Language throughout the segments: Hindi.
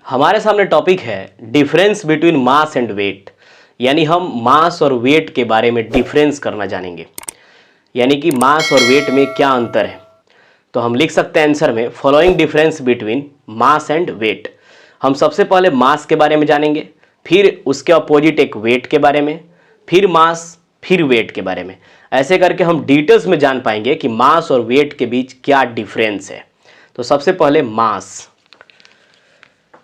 हमारे सामने टॉपिक है difference between mass and weight. यानी हम मास और वेट के बारे में डिफरेंस करना जानेंगे, यानी कि मास और वेट में क्या अंतर है। तो हम लिख सकते हैं आंसर में following difference between mass and weight. हम सबसे पहले मास के बारे में जानेंगे, फिर उसके अपोजिट एक वेट के बारे में, फिर मास, फिर वेट के बारे में। ऐसे करके हम डिटेल्स में जान पाएंगे कि मास और वेट के बीच क्या डिफरेंस है। तो सबसे पहले मास,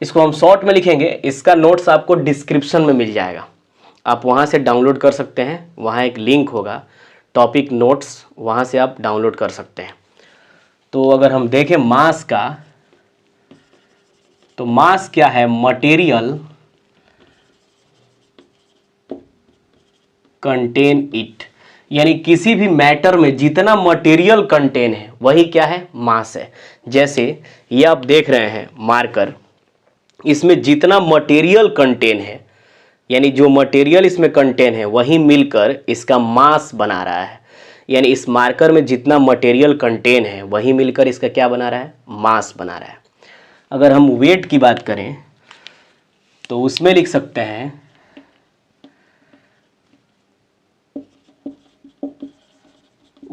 इसको हम शॉर्ट में लिखेंगे। इसका नोट्स आपको डिस्क्रिप्शन में मिल जाएगा, आप वहाँ से डाउनलोड कर सकते हैं। वहाँ एक लिंक होगा टॉपिक नोट्स, वहाँ से आप डाउनलोड कर सकते हैं। तो अगर हम देखें मास का, तो मास क्या है? मटेरियल कंटेन इट, यानी किसी भी मैटर में जितना मटेरियल कंटेन है वही क्या है? मास है। जैसे ये आप देख रहे हैं मार्कर, इसमें जितना मटेरियल कंटेन है, यानी जो मटेरियल इसमें कंटेन है वही मिलकर इसका मास बना रहा है। यानी इस मार्कर में जितना मटेरियल कंटेन है वही मिलकर इसका क्या बना रहा है? मास बना रहा है। अगर हम वेट की बात करें तो उसमें लिख सकते हैं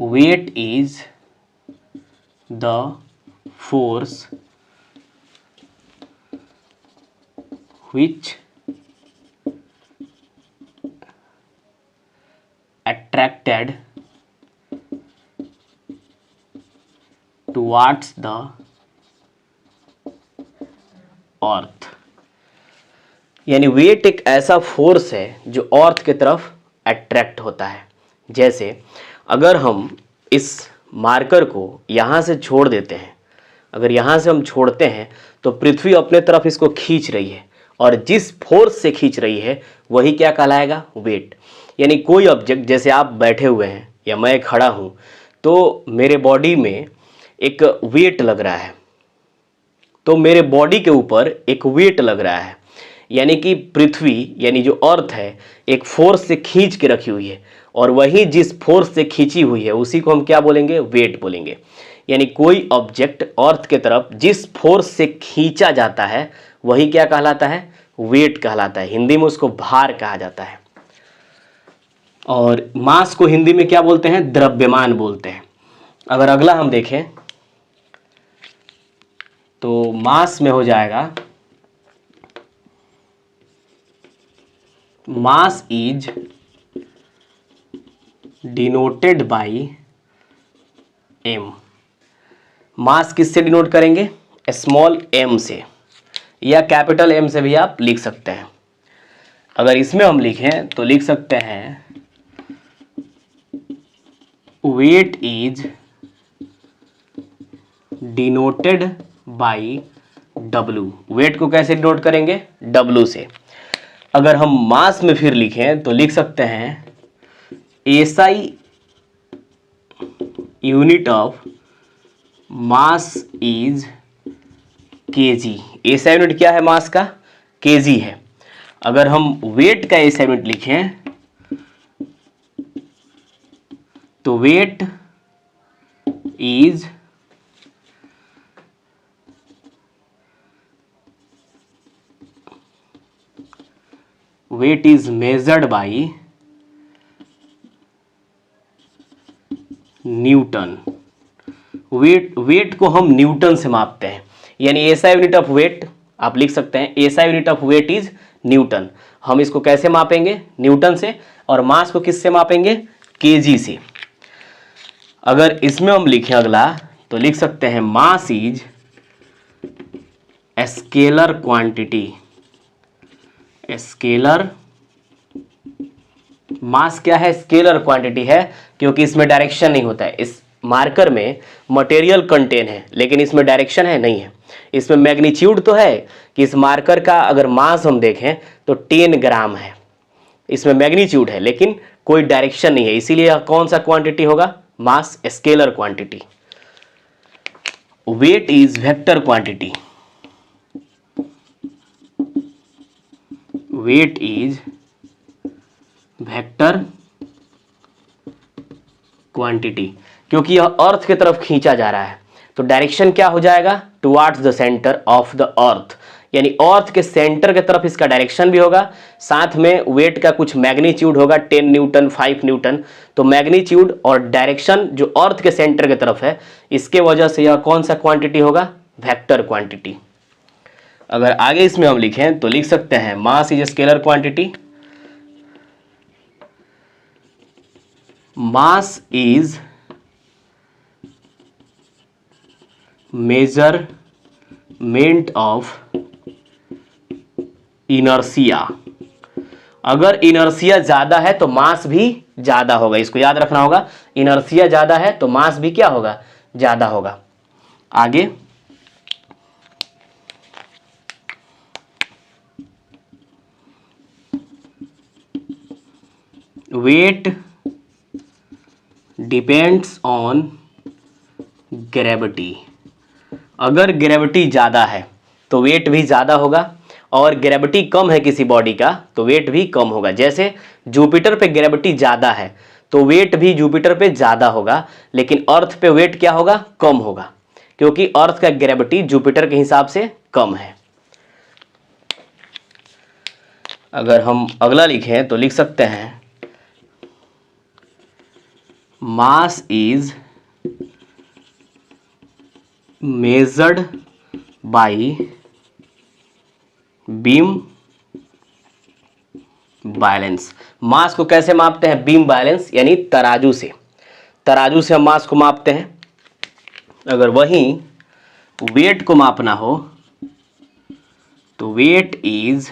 weight is the force which attracted towards the earth. यानी वेट एक ऐसा फोर्स है जो अर्थ की तरफ अट्रैक्ट होता है। जैसे अगर हम इस मार्कर को यहाँ से छोड़ देते हैं, अगर यहाँ से हम छोड़ते हैं तो पृथ्वी अपने तरफ इसको खींच रही है, और जिस फोर्स से खींच रही है वही क्या कहलाएगा? वेट। यानी कोई ऑब्जेक्ट, जैसे आप बैठे हुए हैं या मैं खड़ा हूँ, तो मेरे बॉडी में एक वेट लग रहा है, तो मेरे बॉडी के ऊपर एक वेट लग रहा है। यानी कि पृथ्वी, यानी जो अर्थ है, एक फोर्स से खींच के रखी हुई है, और वही जिस फोर्स से खींची हुई है उसी को हम क्या बोलेंगे? वेट बोलेंगे। यानी कोई ऑब्जेक्ट अर्थ के तरफ जिस फोर्स से खींचा जाता है वही क्या कहलाता है? वेट कहलाता है। हिंदी में उसको भार कहा जाता है। और मास को हिंदी में क्या बोलते हैं? द्रव्यमान बोलते हैं। अगर अगला हम देखें तो मास में हो जाएगा mass is denoted by M. Mass किससे डिनोट करेंगे? स्मॉल एम से, या कैपिटल एम से भी आप लिख सकते हैं। अगर इसमें हम लिखें तो लिख सकते हैं weight is denoted by W. Weight को कैसे डिनोट करेंगे? डब्लू से। अगर हम मास में फिर लिखें तो लिख सकते हैं SI unit of mass is KG. SI unit क्या है मास का? केजी है। अगर हम वेट का एसआई यूनिट लिखें तो weight is measured by newton. Weight को हम न्यूटन से मापते हैं। यानी एसआई यूनिट ऑफ वेट आप लिख सकते हैं SI unit of weight is newton. हम इसको कैसे मापेंगे? न्यूटन से। और मास को किससे मापेंगे? केजी से। अगर इसमें हम लिखें अगला तो लिख सकते हैं mass is scalar quantity. Scalar mass क्या है? स्केलर क्वांटिटी है, क्योंकि इसमें डायरेक्शन नहीं होता है। इस मार्कर में मटेरियल कंटेन है लेकिन इसमें डायरेक्शन है नहीं है। इसमें मैग्नीट्यूड तो है कि इस मार्कर का अगर मास हम देखें तो 10 ग्राम है, इसमें मैग्नीट्यूड है लेकिन कोई डायरेक्शन नहीं है। इसीलिए कौन सा क्वांटिटी होगा? Mass scalar quantity. Weight is vector quantity. Weight is vector quantity, क्योंकि यह अर्थ की तरफ खींचा जा रहा है तो डायरेक्शन क्या हो जाएगा? Towards the centre of the earth. यानी अर्थ के सेंटर की तरफ इसका डायरेक्शन भी होगा, साथ में वेट का कुछ मैग्नीट्यूड होगा 10 न्यूटन 5 न्यूटन। तो मैग्नीट्यूड और डायरेक्शन जो अर्थ के सेंटर की तरफ है, इसके वजह से यह कौन सा क्वांटिटी होगा, वेक्टर क्वांटिटी। अगर आगे इसमें हम लिखें तो लिख सकते हैं mass is scalar quantity, mass is measurement of inertia. अगर इनर्शिया ज्यादा है तो मास भी ज्यादा होगा, इसको याद रखना होगा। इनर्शिया ज्यादा है तो मास भी क्या होगा, ज्यादा होगा। आगे वेट डिपेंड्स ऑन ग्रेविटी। अगर ग्रेविटी ज़्यादा है तो वेट भी ज़्यादा होगा, और ग्रेविटी कम है किसी बॉडी का तो वेट भी कम होगा। जैसे जुपिटर पे ग्रेविटी ज़्यादा है तो वेट भी जुपिटर पे ज़्यादा होगा, लेकिन अर्थ पे वेट क्या होगा, कम होगा, क्योंकि अर्थ का ग्रेविटी जुपिटर के हिसाब से कम है। अगर हम अगला लिखें तो लिख सकते हैं mass is measured by beam balance. Mass को कैसे मापते हैं, बीम बैलेंस यानी तराजू से। तराजू से हम मास को मापते हैं। अगर वहीं वेट को मापना हो तो वेट इज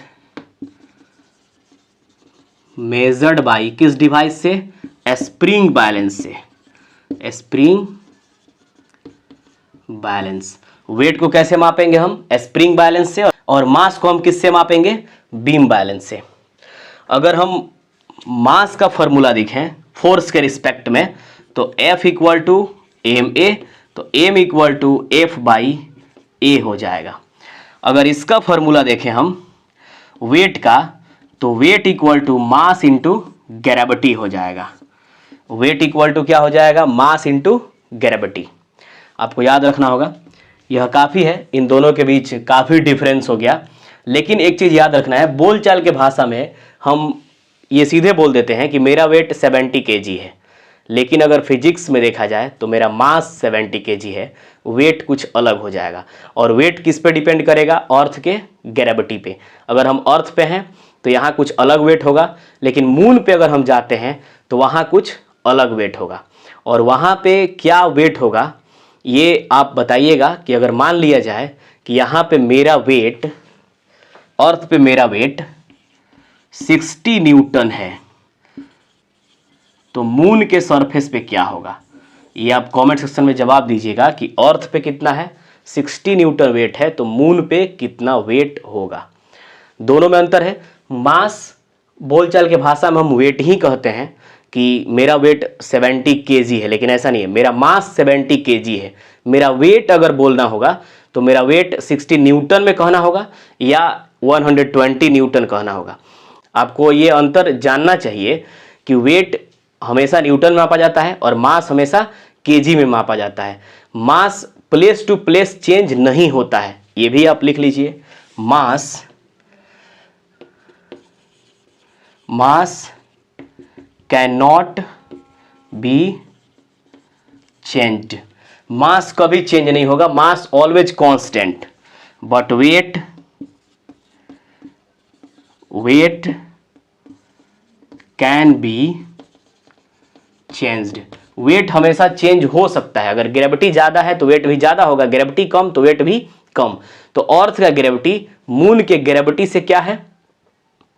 मेजर्ड बाई किस डिवाइस से, स्प्रिंग बैलेंस से। Spring balance. वेट को कैसे मापेंगे हम, स्प्रिंग बैलेंस से, और मास को हम किससे मापेंगे, बीम बैलेंस से। अगर हम मास का फॉर्मूला देखें फोर्स के रिस्पेक्ट में तो F equal to M A, तो M equal to F by A हो जाएगा। अगर इसका फॉर्मूला देखें हम वेट का तो weight equal to mass into gravity हो जाएगा। वेट इक्वल टू क्या हो जाएगा, मास इंटू ग्रेविटी। आपको याद रखना होगा, यह काफ़ी है, इन दोनों के बीच काफ़ी डिफरेंस हो गया। लेकिन एक चीज़ याद रखना है, बोलचाल के भाषा में हम ये सीधे बोल देते हैं कि मेरा वेट 70 kg है, लेकिन अगर फिजिक्स में देखा जाए तो मेरा मास 70 kg है, वेट कुछ अलग हो जाएगा। और वेट किस पे डिपेंड करेगा, अर्थ के ग्रेविटी पे। अगर हम अर्थ पे हैं तो यहाँ कुछ अलग वेट होगा, लेकिन मून पे अगर हम जाते हैं तो वहाँ कुछ अलग वेट होगा। और वहाँ पे क्या वेट होगा ये आप बताइएगा कि अगर मान लिया जाए कि यहाँ पे मेरा वेट, अर्थ पे मेरा वेट 60 न्यूटन है, तो मून के सरफेस पे क्या होगा, ये आप कमेंट सेक्शन में जवाब दीजिएगा कि अर्थ पे कितना है, 60 न्यूटन वेट है, तो मून पे कितना वेट होगा। दोनों में अंतर है। मास बोलचाल के भाषा में हम वेट ही कहते हैं कि मेरा वेट 70 kg है, लेकिन ऐसा नहीं है, मेरा मास 70 kg है। मेरा वेट अगर बोलना होगा तो मेरा वेट 60 न्यूटन में कहना होगा या 120 न्यूटन कहना होगा। आपको ये अंतर जानना चाहिए कि वेट हमेशा न्यूटन में मापा जाता है और मास हमेशा केजी में मापा जाता है। Mass place to place change नहीं होता है, ये भी आप लिख लीजिए। Mass can not be changed. Mass कभी चेंज नहीं होगा, mass always constant, but weight can be changed. Weight हमेशा चेंज हो सकता है। अगर ग्रेविटी ज्यादा है तो वेट भी ज्यादा होगा, ग्रेविटी कम तो वेट भी कम। तो अर्थ का ग्रेविटी मून के ग्रेविटी से क्या है,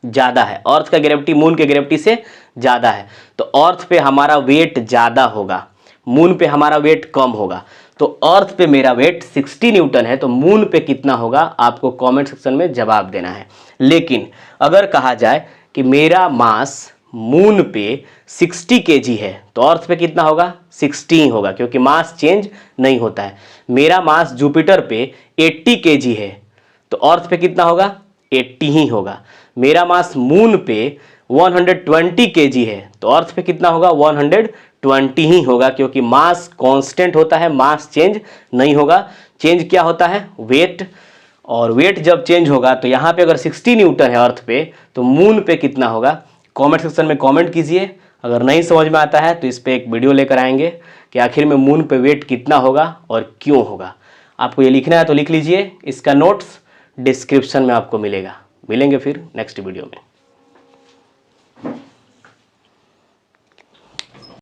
ज्यादा है। अर्थ का ग्रेविटी मून के ग्रेविटी से ज्यादा है, तो अर्थ पे हमारा वेट ज्यादा होगा, मून पे हमारा वेट कम होगा। तो अर्थ पे मेरा वेट 60 न्यूटन है, तो मून पे कितना होगा आपको कमेंट सेक्शन में जवाब देना है। लेकिन अगर कहा जाए कि मेरा मास मून पे 60 kg है तो अर्थ पे कितना होगा, 60 होगा, क्योंकि मास चेंज नहीं होता है। मेरा मास जुपिटर पे 80 kg है तो अर्थ पे कितना होगा, 80 ही होगा। मेरा मास मून पे 120 kg है तो अर्थ पे कितना होगा, 120 ही होगा, क्योंकि मास कांस्टेंट होता है, मास चेंज नहीं होगा। चेंज क्या होता है, वेट। और वेट जब चेंज होगा तो यहाँ पे अगर 60 न्यूटन है अर्थ पे, तो मून पे कितना होगा? कमेंट सेक्शन में कमेंट कीजिए। अगर नहीं समझ में आता है तो इस पर एक वीडियो लेकर आएंगे कि आखिर में मून पे वेट कितना होगा और क्यों होगा। आपको ये लिखना है तो लिख लीजिए, इसका नोट्स डिस्क्रिप्शन में आपको मिलेगा। मिलेंगे फिर नेक्स्ट वीडियो में।